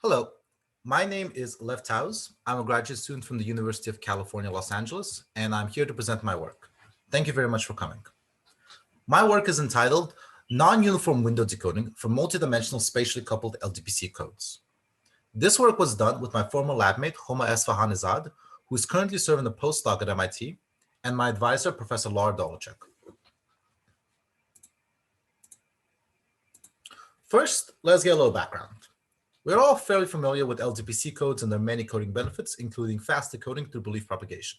Hello, my name is Lev Tauz. I'm a graduate student from the University of California, Los Angeles, and I'm here to present my work. Thank you very much for coming. My work is entitled Non-Uniform Window Decoding for Multidimensional Spatially Coupled LDPC Codes. This work was done with my former labmate, Homa Esfahanizad, who is currently serving a postdoc at MIT, and my advisor, Professor Laura Dolachek. First, let's get a little background. We're all fairly familiar with LDPC codes and their many coding benefits, including fast decoding through belief propagation.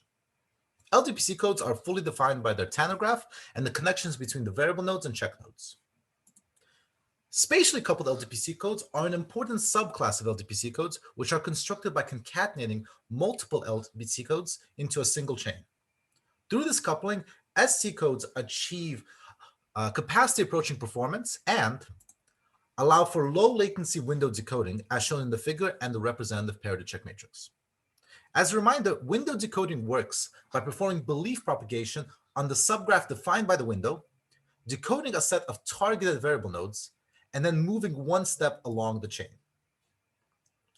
LDPC codes are fully defined by their Tanner graph and the connections between the variable nodes and check nodes. Spatially coupled LDPC codes are an important subclass of LDPC codes, which are constructed by concatenating multiple LDPC codes into a single chain. Through this coupling, SC codes achieve capacity approaching performance and allow for low latency window decoding as shown in the figure and the representative parity check matrix. As a reminder, window decoding works by performing belief propagation on the subgraph defined by the window, decoding a set of targeted variable nodes, and then moving one step along the chain.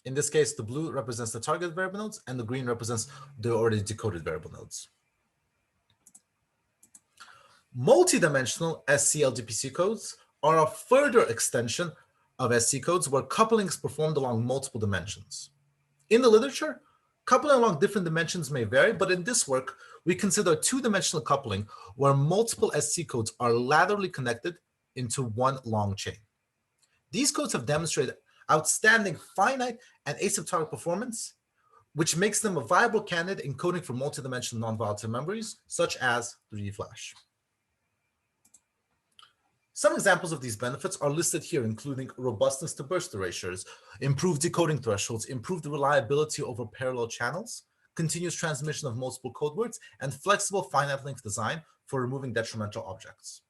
In this case, the blue represents the targeted variable nodes and the green represents the already decoded variable nodes. Multidimensional SC-LDPC codes are a further extension of SC codes where coupling is performed along multiple dimensions. In the literature, coupling along different dimensions may vary, but in this work, we consider two-dimensional coupling where multiple SC codes are laterally connected into one long chain. These codes have demonstrated outstanding finite and asymptotic performance, which makes them a viable candidate in coding for multidimensional non-volatile memories, such as 3D Flash. Some examples of these benefits are listed here, including robustness to burst erasures, improved decoding thresholds, improved reliability over parallel channels, continuous transmission of multiple code words, and flexible finite length design for removing detrimental objects.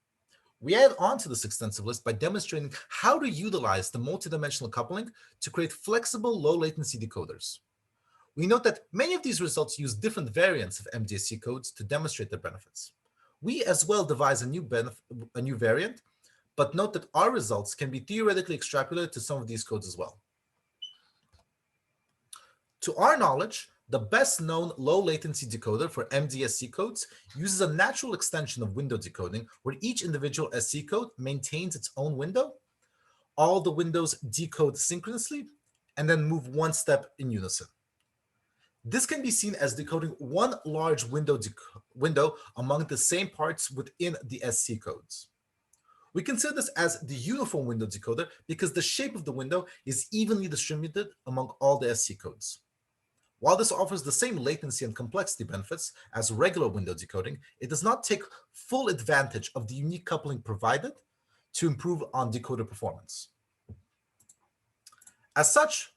We add on to this extensive list by demonstrating how to utilize the multidimensional coupling to create flexible low latency decoders. We note that many of these results use different variants of MDSC codes to demonstrate their benefits. We as well devise a new variant, but note that our results can be theoretically extrapolated to some of these codes as well. To our knowledge, the best known low latency decoder for MDSC codes uses a natural extension of window decoding where each individual SC code maintains its own window. All the windows decode synchronously and then move one step in unison. This can be seen as decoding one large window among the same parts within the SC codes. We consider this as the uniform window decoder because the shape of the window is evenly distributed among all the SC codes. While this offers the same latency and complexity benefits as regular window decoding, it does not take full advantage of the unique coupling provided to improve on decoder performance. As such,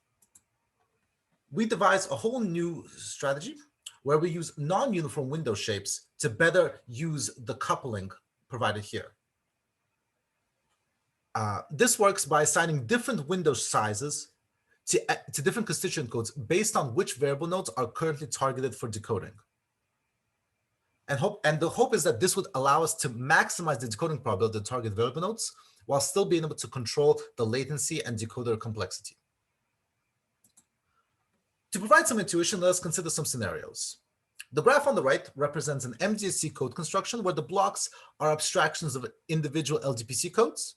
we devise a whole new strategy where we use non-uniform window shapes to better use the coupling provided here. This works by assigning different window sizes to different constituent codes based on which variable nodes are currently targeted for decoding. And the hope is that this would allow us to maximize the decoding probability of the target variable nodes while still being able to control the latency and decoder complexity. To provide some intuition, let us consider some scenarios. The graph on the right represents an MDSC code construction where the blocks are abstractions of individual LDPC codes.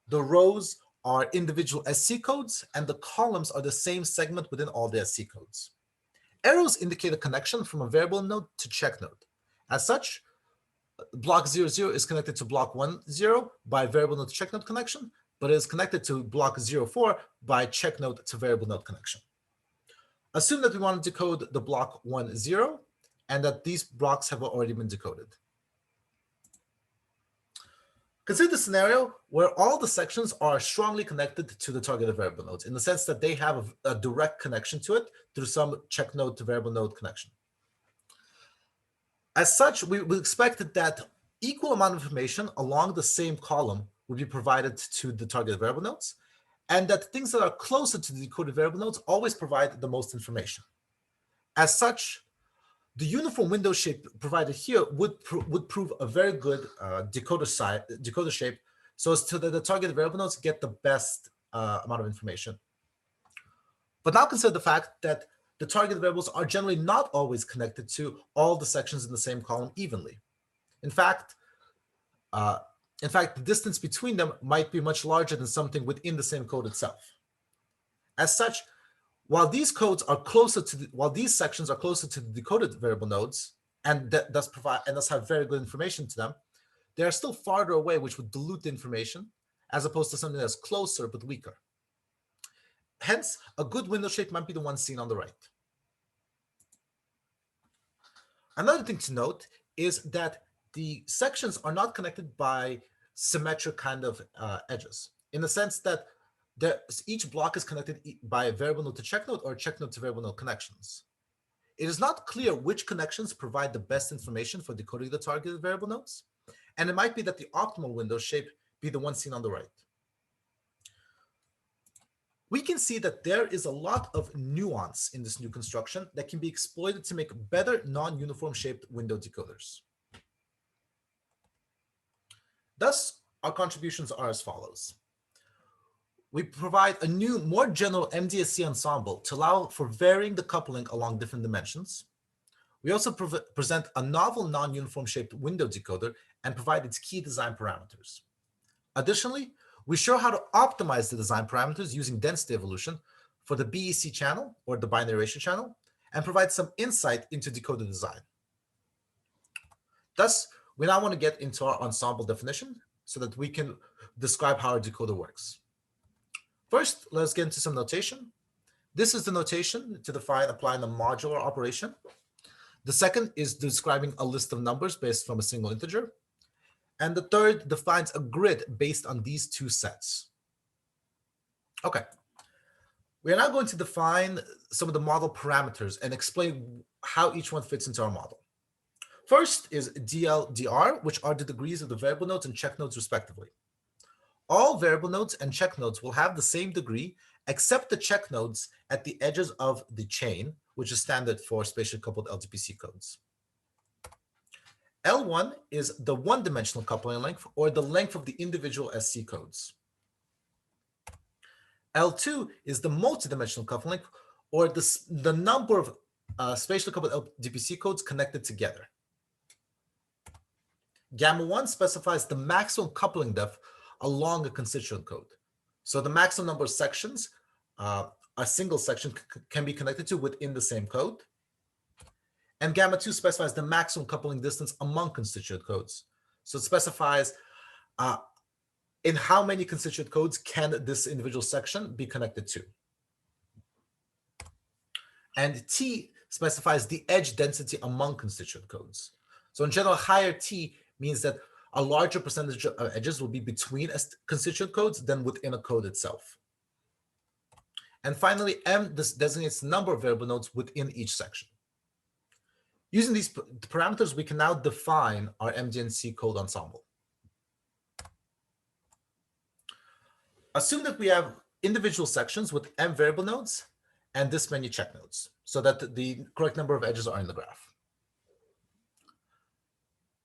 The rows are individual SC codes, and the columns are the same segment within all the SC codes. Arrows indicate a connection from a variable node to check node. As such, block 00 is connected to block 10 by variable node to check node connection, but it is connected to block 04 by check node to variable node connection. Assume that we want to decode the block 10 and that these blocks have already been decoded. Consider the scenario where all the sections are strongly connected to the targeted variable nodes in the sense that they have a direct connection to it through some check node to variable node connection. As such, we expect that equal amount of information along the same column will be provided to the targeted variable nodes, and that things that are closer to the decoded variable nodes always provide the most information. As such, the uniform window shape provided here would prove a very good decoder shape so as to that the targeted variable nodes get the best amount of information. But now consider the fact that the target variables are generally not always connected to all the sections in the same column evenly. In fact, the distance between them might be much larger than something within the same code itself. As such, while these sections are closer to the decoded variable nodes and thus have very good information to them, they are still farther away, which would dilute the information, as opposed to something that's closer but weaker. Hence, a good window shape might be the one seen on the right. Another thing to note is that the sections are not connected by symmetric kind of edges, in the sense that each block is connected by a variable node to check node or check node to variable node connections. It is not clear which connections provide the best information for decoding the targeted variable nodes, and it might be that the optimal window shape be the one seen on the right. We can see that there is a lot of nuance in this new construction that can be exploited to make better non-uniform shaped window decoders. Thus, our contributions are as follows. We provide a new, more general MDSC ensemble to allow for varying the coupling along different dimensions. We also present a novel non-uniform shaped window decoder and provide its key design parameters. Additionally, we show how to optimize the design parameters using density evolution for the BEC channel or the binary ratio channel and provide some insight into decoder design. Thus, we now want to get into our ensemble definition so that we can describe how our decoder works. First, let's get into some notation. This is the notation to define applying a modular operation. The second is describing a list of numbers based from a single integer. And the third defines a grid based on these two sets. Okay. We are now going to define some of the model parameters and explain how each one fits into our model. First is DL, DR, which are the degrees of the variable nodes and check nodes respectively. All variable nodes and check nodes will have the same degree except the check nodes at the edges of the chain, which is standard for spatially coupled LDPC codes. L1 is the one-dimensional coupling length, or the length of the individual SC codes. L2 is the multi-dimensional coupling length, or the number of spatially coupled LDPC codes connected together. Gamma 1 specifies the maximum coupling depth along a constituent code. So the maximum number of sections a single section can be connected to within the same code. And gamma 2 specifies the maximum coupling distance among constituent codes. So it specifies in how many constituent codes can this individual section be connected to. And T specifies the edge density among constituent codes. So in general, higher T means that a larger percentage of edges will be between constituent codes than within a code itself. And finally, M designates the number of variable nodes within each section. Using these parameters, we can now define our MDNC code ensemble. Assume that we have individual sections with M variable nodes and this many check nodes, so that the correct number of edges are in the graph.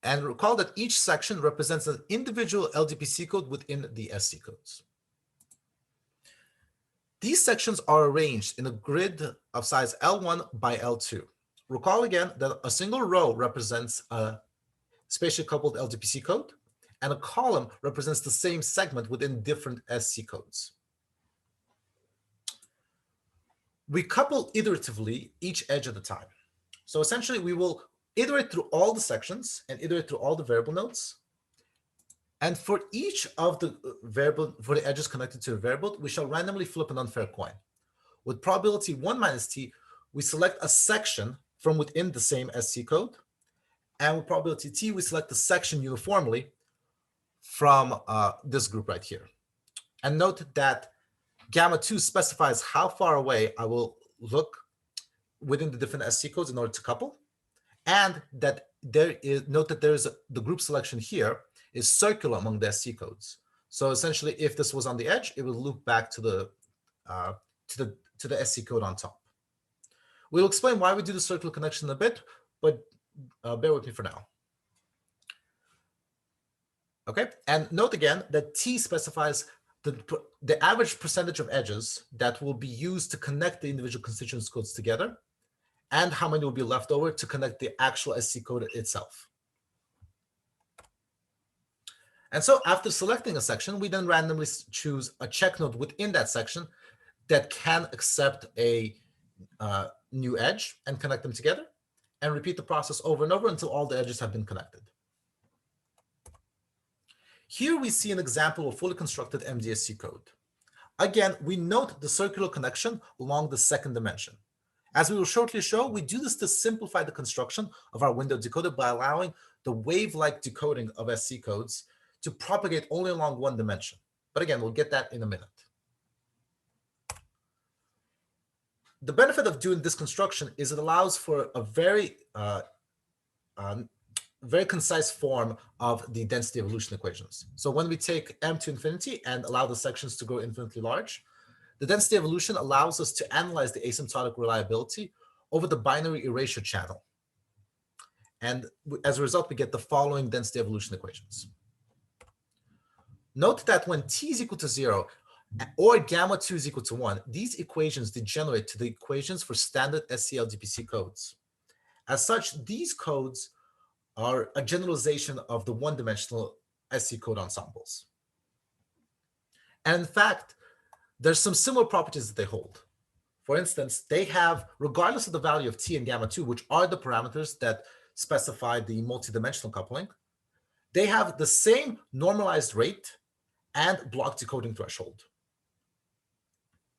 And recall that each section represents an individual LDPC code within the SC codes. These sections are arranged in a grid of size L1 by L2. Recall again that a single row represents a spatially coupled LDPC code, and a column represents the same segment within different SC codes. We couple iteratively each edge at a time. So essentially, we will iterate through all the sections and iterate through all the variable nodes. And for each of the edges connected to a variable, we shall randomly flip an unfair coin. With probability 1 minus t, we select a section from within the same SC code. And with probability t, we select the section uniformly from this group right here. And note that gamma 2 specifies how far away I will look within the different SC codes in order to couple. And that note that the group selection here is circular among the SC codes. So essentially, if this was on the edge, it would loop back to the SC code on top. We'll explain why we do the circular connection in a bit, but bear with me for now. Okay, and note again that T specifies the average percentage of edges that will be used to connect the individual constituents codes together, and how many will be left over to connect the actual SC code itself. And so after selecting a section, we then randomly choose a check node within that section that can accept a new edge and connect them together, and repeat the process over and over until all the edges have been connected. Here we see an example of fully constructed MDSC code. Again, we note the circular connection along the second dimension. As we will shortly show, we do this to simplify the construction of our window decoder by allowing the wave-like decoding of SC codes to propagate only along one dimension. But again, we'll get that in a minute. The benefit of doing this construction is it allows for a very concise form of the density evolution equations. So when we take m to infinity and allow the sections to grow infinitely large, the density evolution allows us to analyze the asymptotic reliability over the binary erasure channel. And as a result, we get the following density evolution equations. Note that when t is equal to 0 or gamma 2 is equal to 1, these equations degenerate to the equations for standard SC LDPC codes. As such, these codes are a generalization of the one-dimensional SC code ensembles. And in fact, there's some similar properties that they hold. For instance, they have, regardless of the value of t and gamma 2, which are the parameters that specify the multidimensional coupling, they have the same normalized rate and block decoding threshold.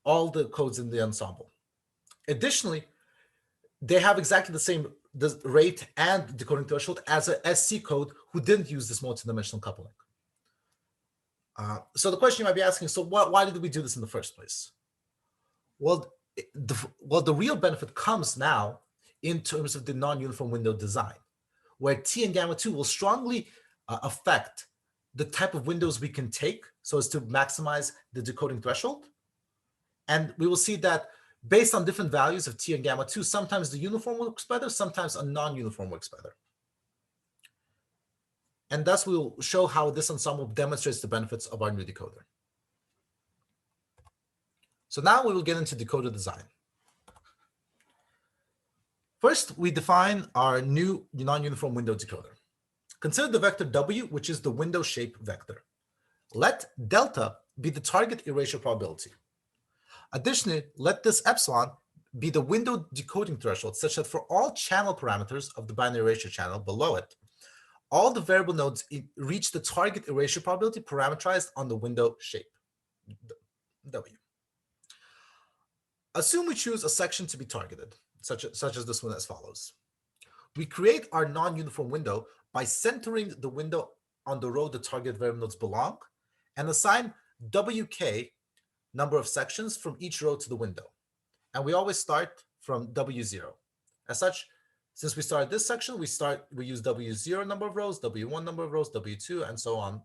All the codes in the ensemble. Additionally, they have exactly the same rate and decoding threshold as a SC code who didn't use this multidimensional coupling. So the question you might be asking, so why did we do this in the first place? Well, the real benefit comes now in terms of the non-uniform window design, where T and gamma 2 will strongly affect the type of windows we can take so as to maximize the decoding threshold. And we will see that based on different values of T and gamma 2, sometimes the uniform works better, sometimes a non-uniform works better. And thus we will show how this ensemble demonstrates the benefits of our new decoder. So now we will get into decoder design. First, we define our new non-uniform window decoder. Consider the vector W, which is the window shape vector. Let delta be the target erasure probability. Additionally, let this epsilon be the window decoding threshold, such that for all channel parameters of the binary erasure channel below it, all the variable nodes reach the target erasure probability parameterized on the window shape, W. Assume we choose a section to be targeted, such as this one as follows. We create our non-uniform window by centering the window on the row the target variable nodes belong and assign WK number of sections from each row to the window. And we always start from W0. As such, since we started this section, we use W0 number of rows, W1 number of rows, W2, and so on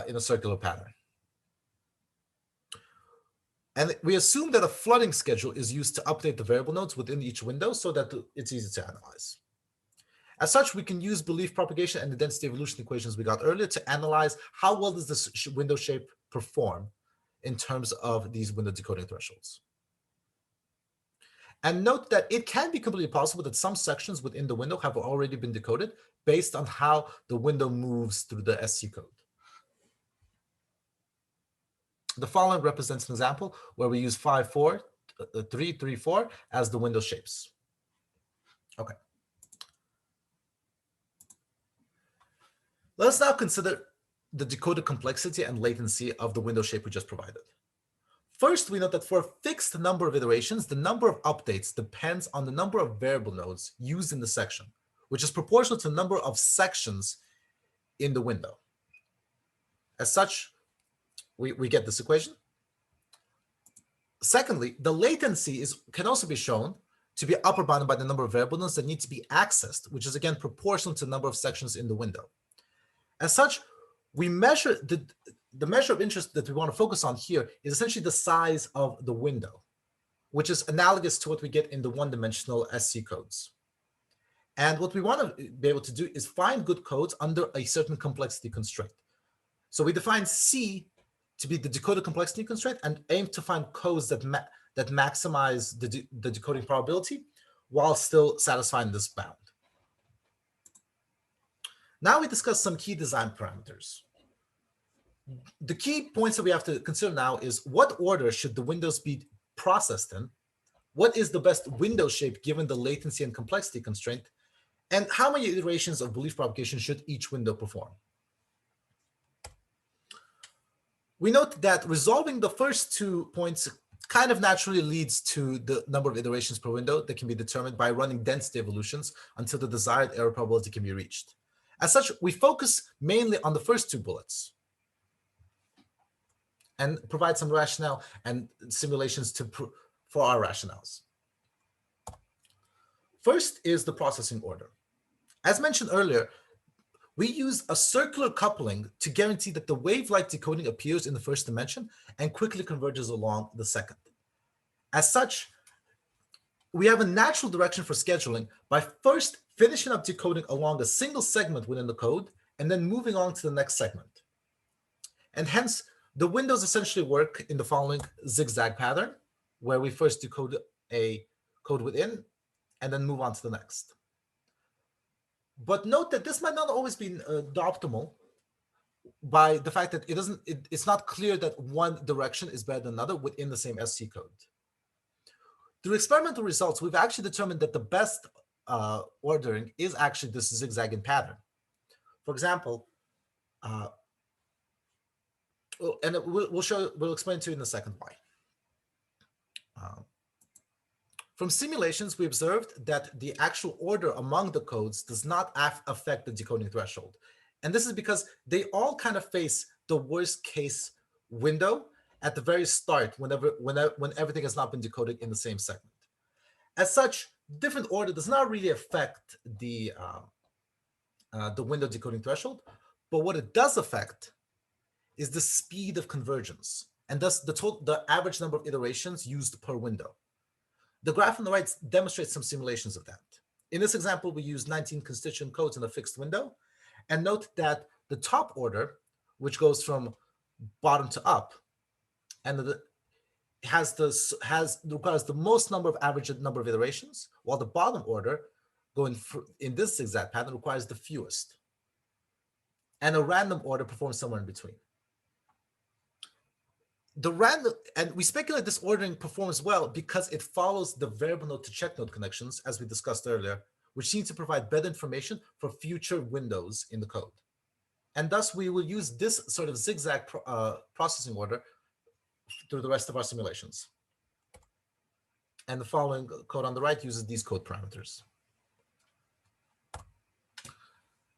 in a circular pattern. And we assume that a flooding schedule is used to update the variable nodes within each window so that it's easy to analyze. As such, we can use belief propagation and the density evolution equations we got earlier to analyze how well does this window shape perform in terms of these window decoding thresholds. And note that it can be completely possible that some sections within the window have already been decoded based on how the window moves through the SC code. The following represents an example where we use 5, 4, 3, 3, 4 as the window shapes. Okay. Let us now consider the decoder complexity and latency of the window shape we just provided. First, we note that for a fixed number of iterations, the number of updates depends on the number of variable nodes used in the section, which is proportional to the number of sections in the window. As such, we get this equation. Secondly, the latency can also be shown to be upper bounded by the number of variable nodes that need to be accessed, which is again proportional to the number of sections in the window. As such, we measure the measure of interest that we want to focus on here is essentially the size of the window, which is analogous to what we get in the one-dimensional SC codes. And what we want to be able to do is find good codes under a certain complexity constraint. So we define C to be the decoder complexity constraint and aim to find codes that maximize the decoding probability while still satisfying this bound. Now we discuss some key design parameters. The key points that we have to consider now is what order should the windows be processed in? What is the best window shape given the latency and complexity constraint? And how many iterations of belief propagation should each window perform? We note that resolving the first 2 points kind of naturally leads to the number of iterations per window that can be determined by running density evolutions until the desired error probability can be reached. As such, we focus mainly on the first 2 bullets and provide some rationale and simulations for our rationales. First is the processing order. As mentioned earlier, we use a circular coupling to guarantee that the wave-like decoding appears in the first dimension and quickly converges along the second. As such, we have a natural direction for scheduling by first finishing up decoding along a single segment within the code and then moving on to the next segment. And hence, the windows essentially work in the following zigzag pattern, where we first decode a code within and then move on to the next. But note that this might not always be the optimal by the fact that it's not clear that one direction is better than another within the same SC code. Through experimental results, we've actually determined that the best ordering is actually this zigzagging pattern. For example, and we'll explain to you in a second why. From simulations, we observed that the actual order among the codes does not affect the decoding threshold. And this is because they all kind of face the worst case window at the very start when everything has not been decoded in the same segment. As such, different order does not really affect the window decoding threshold, but what it does affect is the speed of convergence, and thus the average number of iterations used per window. The graph on the right demonstrates some simulations of that. In this example, we use 19 constituent codes in a fixed window, and note that the top order, which goes from bottom to up, and requires the most average number of iterations, while the bottom order, going in this zigzag pattern, requires the fewest. And a random order performs somewhere in between. And we speculate this ordering performs well because it follows the variable node to check node connections, as we discussed earlier, which seem to provide better information for future windows in the code. And thus, we will use this sort of zigzag processing order through the rest of our simulations. And the following code on the right uses these code parameters.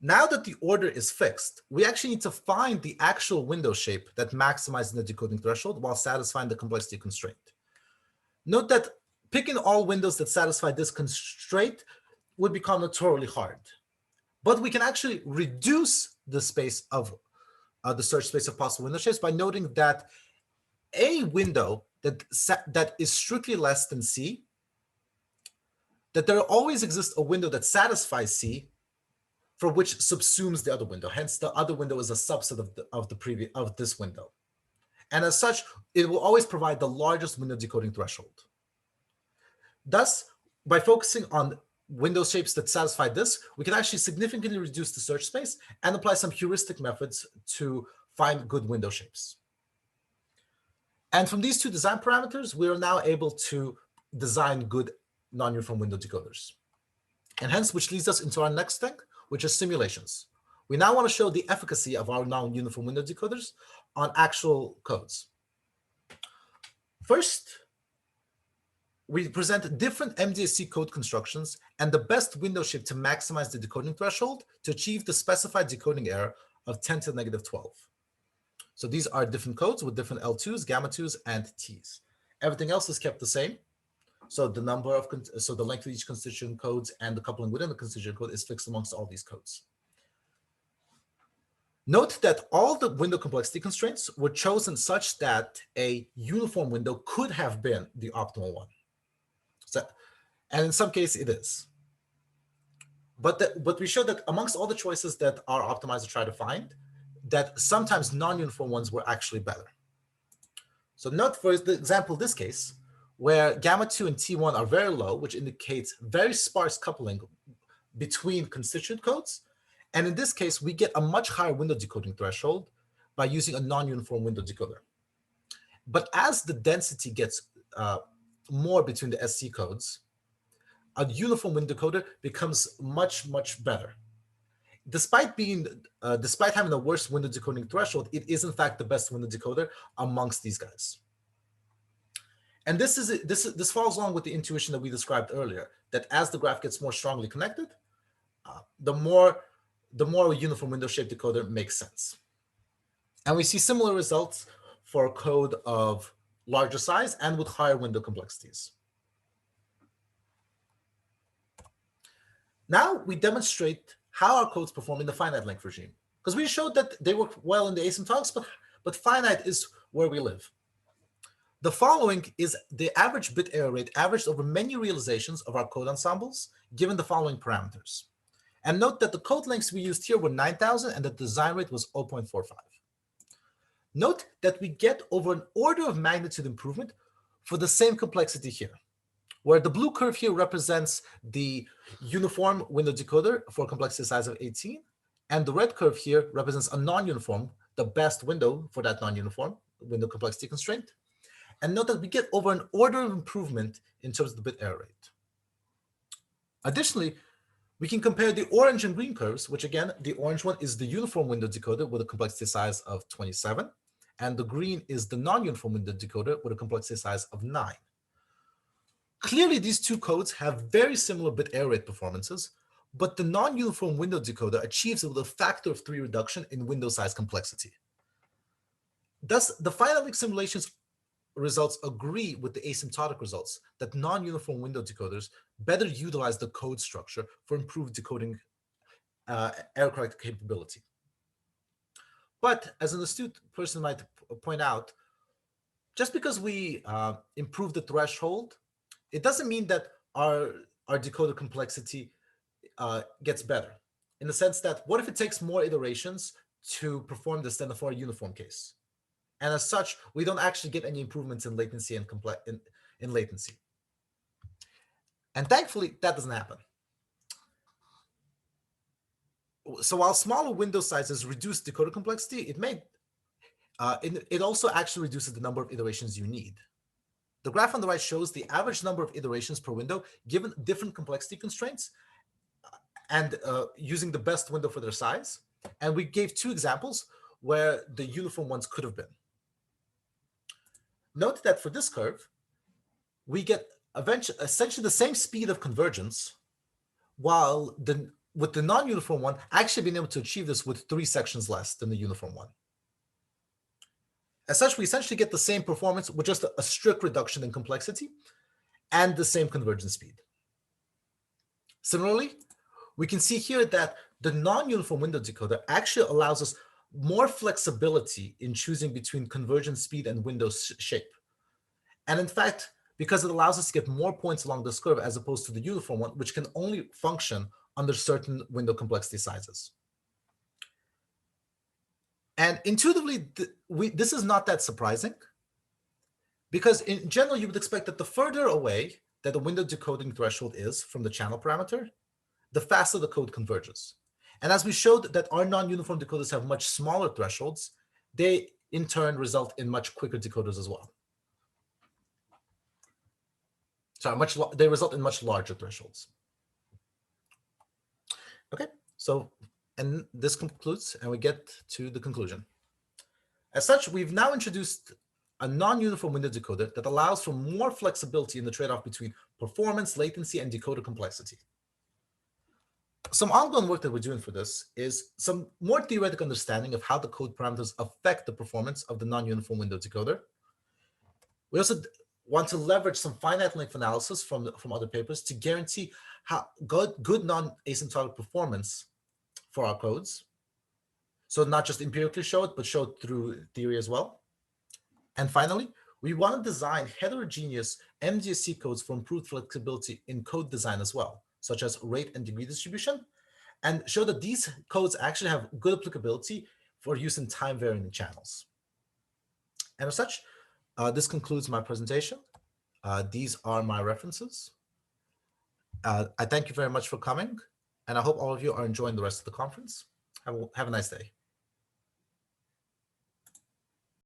Now that the order is fixed, we actually need to find the actual window shape that maximizes the decoding threshold while satisfying the complexity constraint. Note that picking all windows that satisfy this constraint would become notoriously hard. But we can actually reduce the space of the search space of possible window shapes by noting that a window that is strictly less than C, that there always exists a window that satisfies C for which subsumes the other window. Hence, the other window is a subset of this window. And as such, it will always provide the largest window decoding threshold. Thus, by focusing on window shapes that satisfy this, we can actually significantly reduce the search space and apply some heuristic methods to find good window shapes. And from these 2 design parameters, we are now able to design good non-uniform window decoders. And hence, which leads us into our next thing, which is simulations. We now want to show the efficacy of our non-uniform window decoders on actual codes. First, we present different MDSC code constructions and the best window shape to maximize the decoding threshold to achieve the specified decoding error of 10 to the negative 12. So these are different codes with different L2s, gamma 2s, and T's. Everything else is kept the same. So the length of each constituent codes and the coupling within the constituent code is fixed amongst all these codes. Note that all the window complexity constraints were chosen such that a uniform window could have been the optimal one. And in some cases, it is. But we show that amongst all the choices that our optimizer tried to find, that sometimes non-uniform ones were actually better. So note for the example, this case, where gamma 2 and T1 are very low, which indicates very sparse coupling between constituent codes. And in this case, we get a much higher window decoding threshold by using a non-uniform window decoder. But as the density gets more between the SC codes, a uniform window decoder becomes much, much better. Despite having a worse window decoding threshold, it is in fact the best window decoder amongst these guys. And this follows along with the intuition that we described earlier, that as the graph gets more strongly connected, the more a uniform window shaped decoder makes sense. And we see similar results for a code of larger size and with higher window complexities. Now we demonstrate how our codes perform in the finite length regime, because we showed that they work well in the asymptotics, but finite is where we live. The following is the average bit error rate averaged over many realizations of our code ensembles, given the following parameters. And note that the code lengths we used here were 9,000 and the design rate was 0.45. Note that we get over an order of magnitude improvement for the same complexity here, where the blue curve here represents the uniform window decoder for a complexity size of 18, and the red curve here represents a non-uniform, the best window for that non-uniform window complexity constraint. And note that we get over an order of improvement in terms of the bit error rate. Additionally, we can compare the orange and green curves, which again, the orange one is the uniform window decoder with a complexity size of 27, and the green is the non-uniform window decoder with a complexity size of 9. Clearly, these two codes have very similar bit error rate performances, but the non-uniform window decoder achieves it with a factor of 3 reduction in window size complexity. Thus, the finite length simulations results agree with the asymptotic results that non-uniform window decoders better utilize the code structure for improved decoding error correct capability. But as an astute person might point out, just because we improve the threshold, it doesn't mean that our decoder complexity gets better, in the sense that what if it takes more iterations to perform this than for a uniform case? And as such, we don't actually get any improvements in latency and in latency. And thankfully, that doesn't happen. So while smaller window sizes reduce decoder complexity, it also actually reduces the number of iterations you need. The graph on the right shows the average number of iterations per window given different complexity constraints and using the best window for their size. And we gave 2 examples where the uniform ones could have been. Note that for this curve, we get essentially the same speed of convergence, while with the non-uniform one actually being able to achieve this with 3 sections less than the uniform one. As such, we essentially get the same performance with just a strict reduction in complexity and the same convergence speed. Similarly, we can see here that the non-uniform window decoder actually allows us more flexibility in choosing between convergence speed and window shape. And in fact, because it allows us to get more points along this curve as opposed to the uniform one, which can only function under certain window complexity sizes. And intuitively, this is not that surprising, because in general, you would expect that the further away that the window decoding threshold is from the channel parameter, the faster the code converges. And as we showed that our non-uniform decoders have much smaller thresholds, they in turn result in much quicker decoders as well. Sorry, they result in much larger thresholds. Okay, so, and this concludes, and we get to the conclusion. As such, we've now introduced a non-uniform window decoder that allows for more flexibility in the trade-off between performance, latency, and decoder complexity. Some ongoing work that we're doing for this is some more theoretical understanding of how the code parameters affect the performance of the non-uniform window decoder. We also want to leverage some finite length analysis from other papers to guarantee how good non-asymptotic performance for our codes. So not just empirically show it, but show it through theory as well. And finally, we want to design heterogeneous MDSC codes for improved flexibility in code design as well, such as rate and degree distribution, and show that these codes actually have good applicability for use in time-varying channels. And as such, This concludes my presentation. These are my references. I thank you very much for coming, and I hope all of you are enjoying the rest of the conference. Have a nice day.